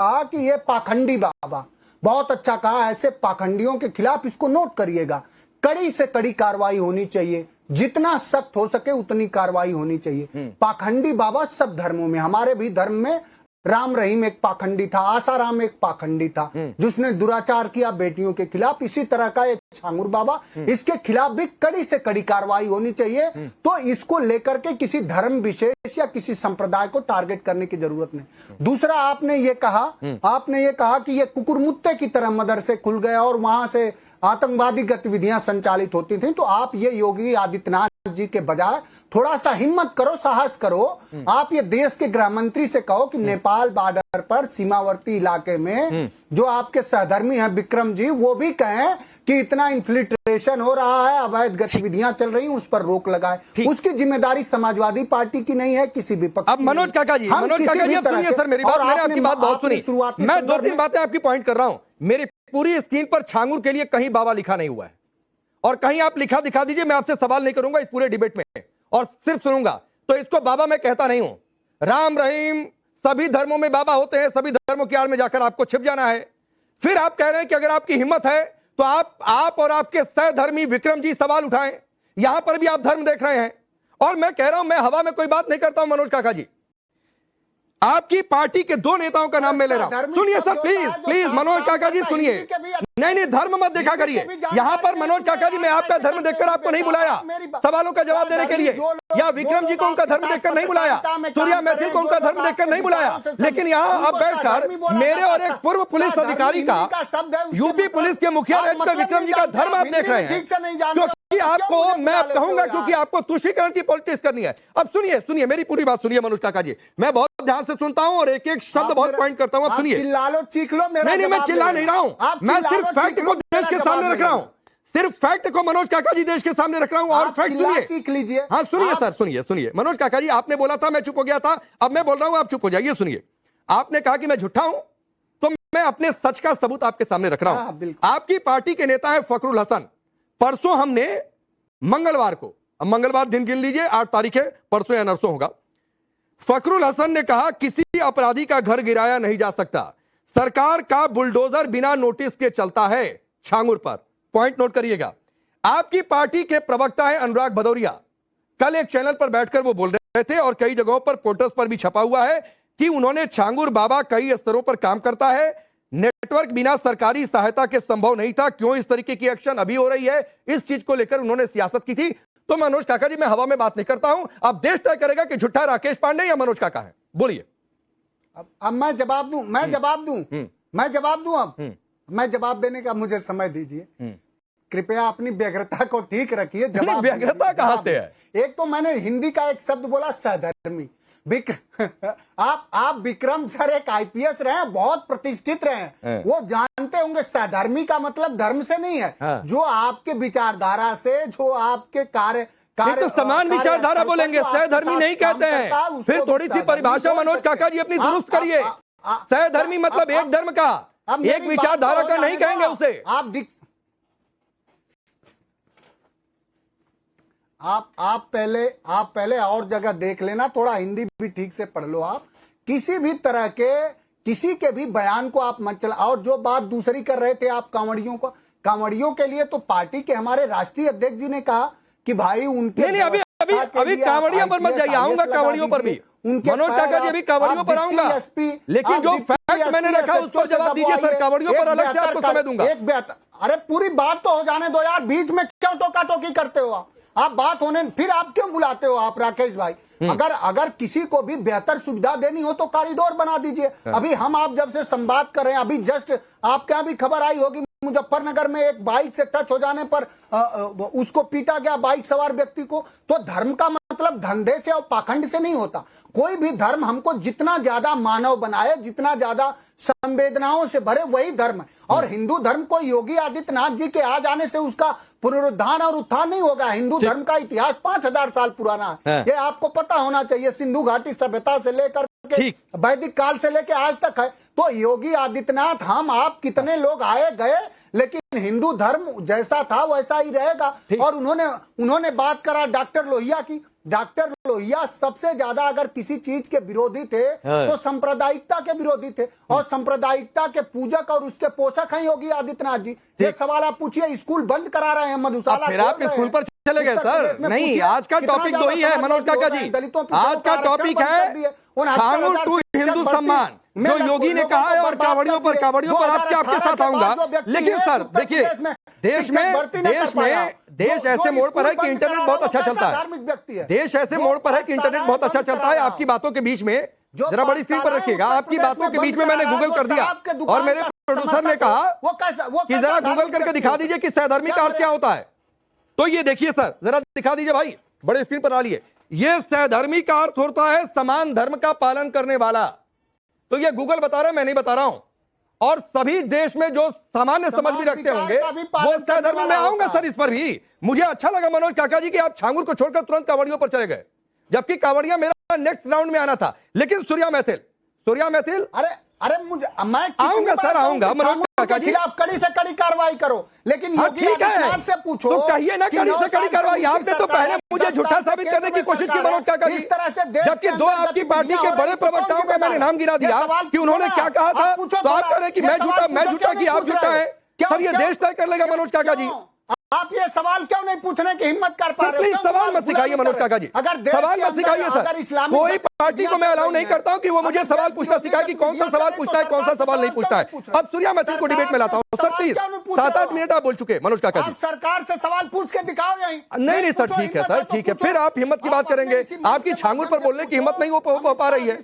कहा कि ये पाखंडी बाबा, बहुत अच्छा कहा, ऐसे पाखंडियों के खिलाफ इसको नोट करिएगा, कड़ी से कड़ी कार्रवाई होनी चाहिए, जितना सख्त हो सके उतनी कार्रवाई होनी चाहिए। पाखंडी बाबा सब धर्मों में, हमारे भी धर्म में राम रहीम एक पाखंडी था, आसाराम एक पाखंडी था जिसने दुराचार किया बेटियों के खिलाफ। इसी तरह का एक छांगुर बाबा, इसके खिलाफ भी कड़ी से कड़ी कार्रवाई होनी चाहिए। तो इसको लेकर के किसी धर्म विशेष या किसी संप्रदाय को टारगेट करने की जरूरत नहीं। दूसरा, आपने ये कहा कि ये कुकुरमुत्ते की तरह मदरसे खुल गए और वहां से आतंकवादी गतिविधियां संचालित होती थी। तो आप ये योगी आदित्यनाथ जी के बजाय थोड़ा सा हिम्मत करो, साहस करो, आप ये देश के गृह मंत्री से कहो कि नेपाल बॉर्डर पर सीमावर्ती इलाके में जो आपके सहधर्मी हैं विक्रम जी, वो भी कहें कि इतना इन्फिल्ट्रेशन हो रहा है, अवैध गतिविधियां चल रही, उस पर रोक लगाए। उसकी जिम्मेदारी समाजवादी पार्टी की नहीं है, किसी विपक्ष। अब मनोज काका जी अब सुनिए सर मेरी बात, मैंने आपकी बात बहुत सुनी, मैं 2-3 बातें आपकी पॉइंट कर रहा हूं। मेरी पूरी स्क्रीन पर छांगुर के लिए कहीं बाबा लिखा नहीं हुआ है, और कहीं आप लिखा दिखा दीजिए, मैं आपसे सवाल नहीं करूंगा इस पूरे डिबेट में और सिर्फ सुनूंगा। तो इसको बाबा मैं कहता नहीं हूं। राम रहीम, सभी धर्मों में बाबा होते हैं, सभी धर्मों की आड़ में जाकर आपको छिप जाना है। फिर आप कह रहे हैं कि अगर आपकी हिम्मत है तो आप और आपके सहधर्मी विक्रम जी सवाल उठाएं। यहां पर भी आप धर्म देख रहे हैं, और मैं कह रहा हूं, मैं हवा में कोई बात नहीं करता हूं मनोज काका जी। आपकी पार्टी के 2 नेताओं का नाम मैं ले रहा हूं, सुनिए सर प्लीज मनोज काका जी सुनिए। नहीं धर्म मत देखा करिए यहां पर मनोज काका जी, मैं आपका धर्म देखकर आपको नहीं बुलाया सवालों का जवाब देने के लिए, या विक्रम जी को उनका धर्म देखकर नहीं बुलाया, सूर्या मैथिल को उनका धर्म देखकर नहीं बुलाया, लेकिन यहां अब बैठकर मेरे और एक पूर्व पुलिस अधिकारी का, यूपी पुलिस के मुखिया रहकर विक्रम जी का धर्म आप देख रहे हैं, क्योंकि आपको मैं अब कहूंगा क्योंकि आपको तुष्टीकरण की पॉलिटिक्स करनी है। अब सुनिए मेरी पूरी बात सुनिए मनोज काका जी, मैं बहुत ध्यान से सुनता हूं और एक एक शब्द बहुत पॉइंट करता हूं। अब सुनिए, चिल्ला लो, चीख लो, नहीं मैं चिल्ला नहीं रहा हूं, मैं सिर्फ फैक्ट को देश के सामने रख रहा हूं, सिर्फ फैक्ट को मनोज काका जी देश के सामने रख रहा हूं। और फैक्ट सुनिए, सीख लीजिए। हाँ सुनिए सर, सुनिए मनोज काका जी, आपने बोला था मैं चुप हो गया था, अब मैं बोल रहा हूं आप चुप हो जाइए। सुनिए, आपने कहा कि मैं झूठा हूं, तो मैं अपने सच का सबूत आपके सामने रख रहा हूं। आपकी पार्टी के नेता है फखरुल हसन। परसों हमने मंगलवार को, अब मंगलवार दिन गिन लीजिए, 8 तारीख है, परसों या नरसों होगा। फखरुल हसन ने कहा किसी अपराधी का घर गिराया नहीं जा सकता, सरकार का बुलडोजर बिना नोटिस के चलता है छांगुर पर। पॉइंट नोट करिएगा। आपकी पार्टी के प्रवक्ता है अनुराग भदौरिया, कल एक चैनल पर बैठकर वो बोल रहे थे और कई जगहों पर पोस्टर्स पर भी छपा हुआ है कि उन्होंने छांगुर बाबा कई स्तरों पर काम करता है, नेटवर्क बिना सरकारी सहायता के संभव नहीं था, क्यों इस तरीके की एक्शन अभी हो रही है, इस चीज को लेकर उन्होंने सियासत की थी। तो मनोज काका जी, मैं हवा में बात नहीं करता हूं, अब देश तय करेगा कि झूठा राकेश पांडे या मनोज काका है। बोलिए। अब मैं जवाब दूं, अब मैं जवाब देने का मुझे समय दीजिए। कृपया अपनी व्यग्रता को ठीक रखिए। जवाब व्यग्रता कहां से है? एक तो मैंने हिंदी का एक शब्द बोला, सहधर्मी। आप विक्रम सर एक आईपीएस रहे हैं, बहुत प्रतिष्ठित रहे हैं, वो जानते होंगे सहधर्मी का मतलब धर्म से नहीं है। जो आपके विचारधारा से, जो आपके कार्य तो समान विचारधारा बोलेंगे, सहधर्मी नहीं कहते हैं। फिर थोड़ी सी परिभाषा मनोज काका जी अपनी दुरुस्त करिए। सहधर्मी मतलब एक धर्म का, एक विचारधारा का नहीं कहेंगे उसे। आप पहले और जगह देख लेना, थोड़ा हिंदी भी ठीक से पढ़ लो। आप किसी भी तरह के किसी के भी बयान को आप मत चला। और जो बात दूसरी कर रहे थे आप कांवड़ियों के लिए, तो पार्टी के हमारे राष्ट्रीय अध्यक्ष जी ने कहा कि भाई उनके नहीं अभी कांवड़ियों पर मत जाइए, आऊंगा कांवड़ियों पर भी मनोज काका जी, अभी कांवड़ियों पर आऊंगा, लेकिन जो फैक्ट मैंने रखा उसको जवाब दीजिए सर। कांवड़ियों पर अलग से आपको समय दूंगा। अरे पूरी बात तो हो जाने दो यार, बीच में क्यों टोका टोकी करते हो आप बात होने, फिर आप क्यों बुलाते हो आप राकेश भाई? अगर किसी को भी बेहतर सुविधा देनी हो तो कॉरिडोर बना दीजिए। अभी आप जब से संवाद कर रहे हैं, अभी जस्ट आपके यहाँ भी खबर आई होगी, मुजफ्फरनगर में एक बाइक से टच हो जाने पर उसको पीटा गया, बाइक सवार व्यक्ति को। तो धर्म का मतलब धंधे से और पाखंड से नहीं होता। कोई भी धर्म हमको जितना ज्यादा मानव बनाए, जितना ज्यादा संवेदनाओं से भरे, वही धर्म है। और हिंदू धर्म को योगी आदित्यनाथ जी के आ जाने से उसका पुनरुद्धार और उत्थान नहीं होगा। हिंदू धर्म का इतिहास 5000 साल पुराना है, ये आपको पता होना चाहिए। सिंधु घाटी सभ्यता से लेकर के वैदिक काल से लेकर आज तक है। तो योगी आदित्यनाथ, हम आप कितने लोग आए गए, लेकिन हिंदू धर्म जैसा था वैसा ही रहेगा। और उन्होंने बात करा डॉक्टर लोहिया की, डॉक्टर लोहिया सबसे ज्यादा अगर किसी चीज के विरोधी थे तो सांप्रदायिकता के विरोधी थे, और सांप्रदायिकता के पूजक और उसके पोषक हैं योगी आदित्यनाथ जी। ये सवाल आप पूछिए, स्कूल बंद करा रहे हैं मधुशाला, फिर आप स्कूल पर चले गए सर। नहीं, आज का टॉपिक दो ही है मनोज काका जी, आज का टॉपिक है छांगूर टू हिंदू सम्मान जो योगी ने कहा है, और कांवड़ियों पर आपके साथ आऊंगा। लेकिन सर देखिए, देश ऐसे मोड़ पर है कि इंटरनेट बहुत अच्छा चलता है, देश ऐसे मोड़ पर है कि इंटरनेट बहुत अच्छा चलता है। आपकी बातों के बीच में जरा बड़ी स्क्रीन पर रखिएगा, आपकी बातों के बीच में मैंने गूगल कर दिया और मेरे प्रोड्यूसर ने कहा कि जरा गूगल करके दिखा दीजिए कि सहधर्मी का अर्थ क्या होता है। तो ये देखिए सर, जरा दिखा दीजिए भाई, बड़े स्क्रीन पर डालिए। ये सहधर्मी का अर्थ होता है समान धर्म का पालन करने वाला। तो ये गूगल बता रहा है, मैं नहीं बता रहा हूं। और सभी देश में जो सामान्य समझ भी रखते होंगे वो सहधर्मी, मैं आऊंगा सर इस पर भी। मुझे अच्छा लगा मनोज काका जी कि आप छांगूर को छोड़कर तुरंत कांवड़ियों पर चले गए, जबकि कांवड़िया मेरा नेक्स्ट राउंड में आना था। लेकिन सूर्या मैथिल अरे मुझे, मैं आऊंगा सर, आऊंगा मनोज काका जी। आप कड़ी से कड़ी कार्रवाई करो, लेकिन योगी आदित्यनाथ से पूछो तो कहिए ना कड़ी से कड़ी कार्रवाई। आपने तो पहले मुझे झूठा साबित करने की कोशिश की मनोज काका जी, जबकि दो आपकी पार्टी के बड़े प्रवक्ताओं का मैंने नाम गिरा दिया कि उन्होंने क्या कहा था, तो आप कह रहे हैं कि मैं झूठा कि आप झूठा है। सर ये देश तय कर लेगा मनोज काका जी। आप ये सवाल क्यों नहीं पूछने की हिम्मत कर पा रहे हो? सवाल मत सिखाइए मनोज काका जी, सवाल मत सिखाइए सर। कोई पार्टी को मैं अलाउ नहीं करता हूं कि वो मुझे सवाल पूछना सिखाए कि कौन सा सवाल पूछता है, कौन सा सवाल नहीं पूछता है। अब सूर्या मैथिल को डिबेट में लाता हूं सर, प्लीज। 7-8 मिनट आप बोल चुके मनोज काका जी। सरकार से सवाल पूछ के दिखाओ यहीं। नहीं सर, ठीक है सर, ठीक है। फिर आप हिम्मत की बात करेंगे, आपकी छांगूर पर बोलने की हिम्मत नहीं हो पा रही है।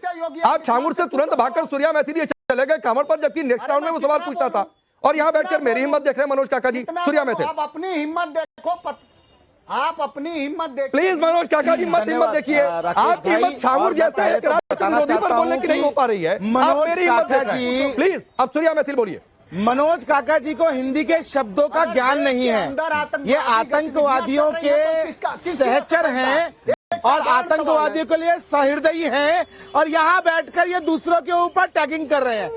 आप छांगूर से तुरंत भागकर सूर्या मैथिल चले गए कांवड़ पर, जबकि नेक्स्ट राउंड में वो सवाल पूछता था। और यहाँ बैठकर मेरी हिम्मत देख रहे हैं मनोज काका जी। सूर्या मैथिल, आप अपनी हिम्मत देखो, आप अपनी हिम्मत देखो प्लीज। मनोज काका जी मत हिम्मत देखिए, आपकी हिम्मत छांगूर जैसे एक राष्ट्र विरोधी पर बोलने की नहीं हो पा रही है। आप मेरी हिम्मत देख रहे हैं प्लीज। अब सूर्या मैथिल बोलिए। मनोज काका जी को हिंदी के शब्दों का ज्ञान नहीं है। ये आतंकवादियों के सहचर हैं और आतंकवादियों के लिए सहृदयी हैं, और यहाँ बैठकर ये दूसरों के ऊपर टैगिंग कर रहे हैं।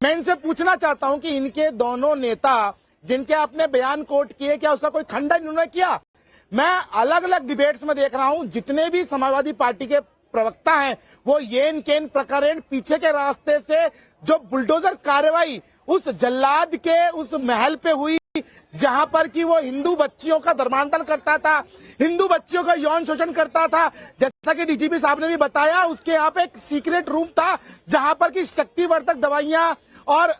मैं इनसे पूछना चाहता हूँ कि इनके दोनों नेता जिनके आपने बयान कोट किए, क्या उसका कोई खंडन इन्होंने किया? मैं अलग अलग डिबेट्स में देख रहा हूँ, जितने भी समाजवादी पार्टी के प्रवक्ता हैं वो येन केन प्रकरण, पीछे के रास्ते से जो बुलडोजर कार्रवाई उस जल्लाद के उस महल पे हुई जहां पर कि वो हिंदू बच्चियों का धर्मांतरण करता था, हिंदू बच्चियों का यौन शोषण करता था, जैसा कि डीजीपी साहब ने भी बताया, उसके यहाँ पे एक सीक्रेट रूम था जहां पर कि शक्तिवर्धक दवाइयां और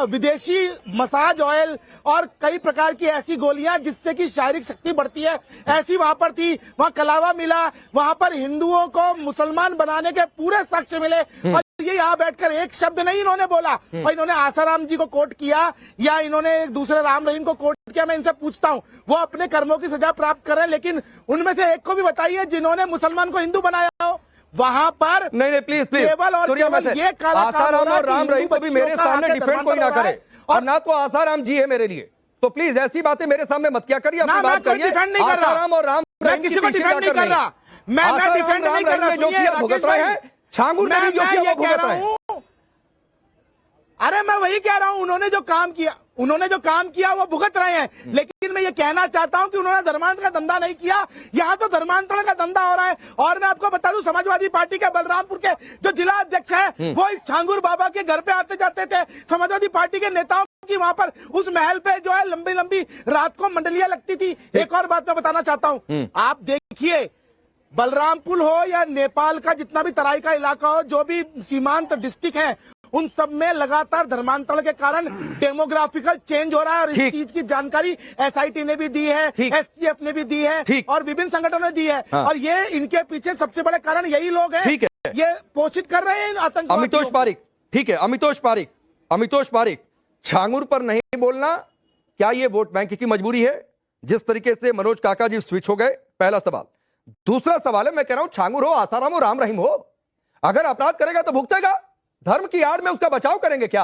विदेशी मसाज ऑयल और कई प्रकार की ऐसी गोलियां जिससे कि शारीरिक शक्ति बढ़ती है, ऐसी वहां पर थी। वहां कलावा मिला, वहां पर हिंदुओं को मुसलमान बनाने के पूरे साक्ष्य मिले, और ये यहाँ बैठकर एक शब्द नहीं इन्होंने बोला। और इन्होंने आसाराम जी को कोट किया या इन्होंने एक दूसरे राम रहीम को कोट किया। मैं इनसे पूछता हूँ, वो अपने कर्मों की सजा प्राप्त कर रहे हैं, लेकिन उनमें से एक को भी बताइए जिन्होंने मुसलमान को हिंदू बनाया हो। वहां पर नहीं प्लीज केवल और केवल ये आसाराम और राम रहीम को भी मेरे सामने डिफेंड कोई ना करे, और ना तो आसाराम जी है मेरे लिए। तो प्लीज ऐसी बातें मेरे सामने मत क्या करिए, अपनी बात करिए। आसाराम और राम रहीम किसी को डिफेंड नहीं कर रहा, मैं डिफेंड नहीं कर रहा। जो भुगत रहे हैं छांगूर में भी जो किया वो भुगत रहे हैं। अरे मैं वही कह रहा हूं, उन्होंने जो काम किया वो भुगत रहे हैं, लेकिन मैं ये कहना चाहता हूं कि उन्होंने धर्मांतरण का धंधा नहीं किया। यहां तो धर्मांतरण का धंधा हो रहा है। और मैं आपको बता दूं, समाजवादी पार्टी के बलरामपुर के जो जिला अध्यक्ष है वो इस छांगूर बाबा के घर पे आते जाते थे। समाजवादी पार्टी के नेताओं की वहां पर उस महल पे जो है लंबी लंबी रात को मंडलियां लगती थी। एक और बात मैं बताना चाहता हूं, आप देखिए बलरामपुर हो या नेपाल का जितना भी तराई का इलाका हो, जो भी सीमांत डिस्ट्रिक्ट है, उन सब में लगातार धर्मांतरण के कारण डेमोग्राफिकल चेंज हो रहा है। और इस चीज की जानकारी एसआईटी ने भी दी है, एसटीएफ ने भी दी है, और विभिन्न संगठनों ने दी है। और ये इनके पीछे सबसे बड़े कारण यही लोग हैं, ये पोषित कर रहे हैं आतंकवाद। अमितोष पारिक, ठीक है, अमितोष पारिक, छांगूर पर नहीं बोलना क्या ये वोट बैंक की मजबूरी है? जिस तरीके से मनोज काका जी स्विच हो गए, पहला सवाल। दूसरा सवाल है, मैं कह रहा हूं छांगूर हो, आसाराम हो, राम रहीम हो, अगर अपराध करेगा तो भुगतेगा। धर्म की आड़ में उसका बचाव करेंगे क्या?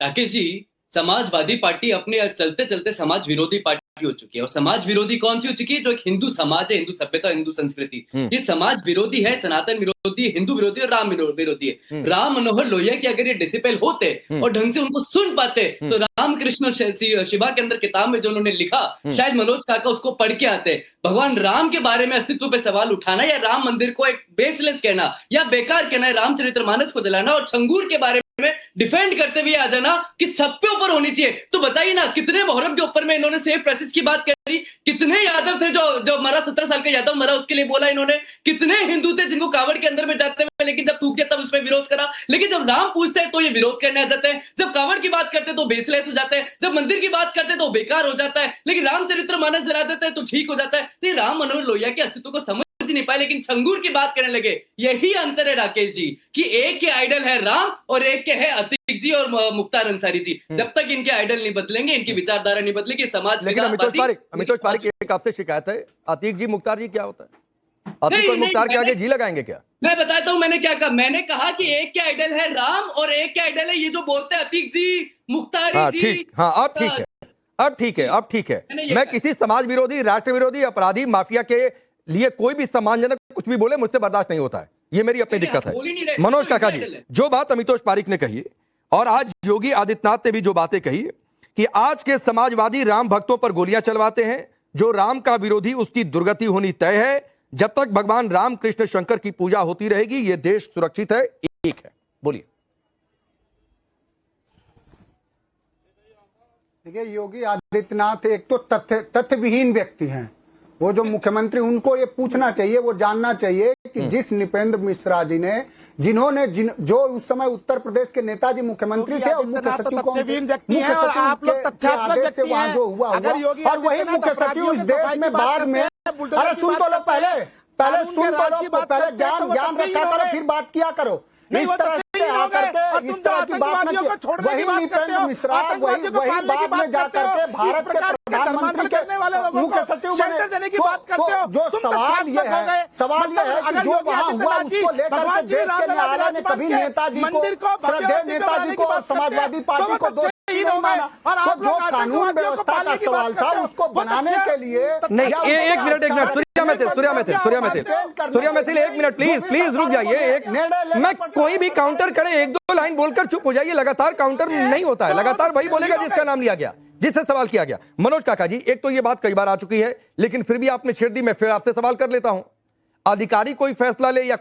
राकेश जी, समाजवादी पार्टी अपने चलते चलते समाज विरोधी पार्टी हो चुकी है। और समाज विरोधी कौन सी हो चुकी है? जो एक हिंदू समाज है, हिंदू सभ्यता, हिंदू संस्कृति, ये समाज विरोधी है, सनातन विरोधी है, हिंदू विरोधी और राम विरोधी है। राम मनोहर लोहिया की अगर ये डिसिपल होते और ढंग से उनको सुन पाते तो रामकृष्ण और शिवा के अंदर किताब में जो उन्होंने लिखा, शायद मनोज काका उसको पढ़ के आते। भगवान राम के बारे में अस्तित्व पे सवाल उठाना या राम मंदिर को एक बेसलेस कहना या बेकार कहना, रामचरितमानस को जलाना और छंगूर के बारे में डिफेंड करते हुए आ जाना कि सब पे ऊपर होनी चाहिए। तो बताइए ना, कितने मुहर्रम के ऊपर में इन्होंने सेफ पैसेज की बात करी, कितने यादव थे जो मरा, 17 साल का यादव मरा, उसके लिए बोला इन्होंने, कितने हिंदू थे जिनको कावड़ के अंदर में जाते हुए, लेकिन जब थूक गया तब उसमें विरोध करा। लेकिन जब राम पूछते हैं तो ये विरोध करने आ जाते हैं, जब कावड़ की बात करते हैं तो बेसलेस हो जाते हैं, जब मंदिर की बात करते हैं तो बेकार हो जाता है, लेकिन रामचरितमानस जला देते हैं तो ठीक हो जाता है। तो राम मनोहर लोहिया के अस्तित्व को समझ नहीं पाए, लेकिन छंगूर की बात करने लगे। यही अंतर है राकेश जी, कि एक के आइडल है राम और एक के है अतीक जी और मुख्तार अंसारी जी। जब तक इनके आइडल नहीं बदलेंगे, इनकी विचारधारा नहीं बदलेगी, समाज। लेकिन अमितोष पारिक एक आपसे शिकायत है, अतीक जी मुख्तार जी क्या होता है? अतीक और मुख्तार के आगे जी लगाएंगे क्या? मैं बताता हूं मैंने क्या कहा। मैंने कहा कि एक के आइडल है राम और एक के आइडल है ये जो बोलते हैं अतीक जी, मुख्तारी जी। ठीक, हाँ अब ठीक है, अब ठीक है, अब ठीक है। मैं किसी समाज विरोधी, राष्ट्र विरोधी, अपराधी, माफिया के लिए कोई भी सम्मानजनक कुछ भी बोले मुझसे बर्दाश्त नहीं होता है, ये मेरी अपनी दिक्कत है। मनोज काका जी, जो बात अमितोष पारिक ने कही और आज योगी आदित्यनाथ ने भी जो बातें कही कि आज के समाजवादी राम भक्तों पर गोलियां चलवाते हैं, जो राम का विरोधी उसकी दुर्गति होनी तय है। जब तक भगवान राम कृष्ण शंकर की पूजा होती रहेगी ये देश सुरक्षित है। एक है, बोलिए। देखिए, योगी आदित्यनाथ एक तो तथ्यविहीन व्यक्ति हैं। वो जो मुख्यमंत्री, उनको ये पूछना चाहिए, वो जानना चाहिए कि जिस नृपेंद्र मिश्रा जी ने, जिन्होंने जो उस समय उत्तर प्रदेश के नेताजी मुख्यमंत्री थे और मुख्य सचिव को, आप लोग तथ्यात्मक से वहां जो हुआ और वही मुख्य सचिव इस देश में बाद में, अरे सुन तो लो, पहले सुन तो लो, पहले ज्ञान रखा करो फिर बात किया करो। इस तरह से आकर के इस तरह की बात में वही नृपेंद्र मिश्रा वही बाद में जाकर के भारत के प्रधानमंत्री के मुख्य सचिव बने। तो जो सवाल ये है कि जो वहाँ हुआ उसको लेकर के देश के न्यायालय ने कभी नेताजी को, श्रद्धेय नेताजी को और समाजवादी पार्टी को दोषी नहीं माना। तो जो कानून व्यवस्था का सवाल था उसको बनाने के लिए नहीं, एक मिनट सूर्या मैथिल एक मिनट प्लीज रुक जाइए। मैं कोई भी काउंटर करे, एक दो लाइन बोलकर चुप हो जाइए। लगातार काउंटर नहीं होता है, लगातार वही बोलेगा जिसका नाम लिया गया, जिससे सवाल किया गया। मनोज काका जी, एक तो ये बात कई बार आ चुकी है, लेकिन फिर भी आपने छेड़ दी, मैं फिर आपसे सवाल कर लेता हूं। अधिकारी कोई फैसला ले या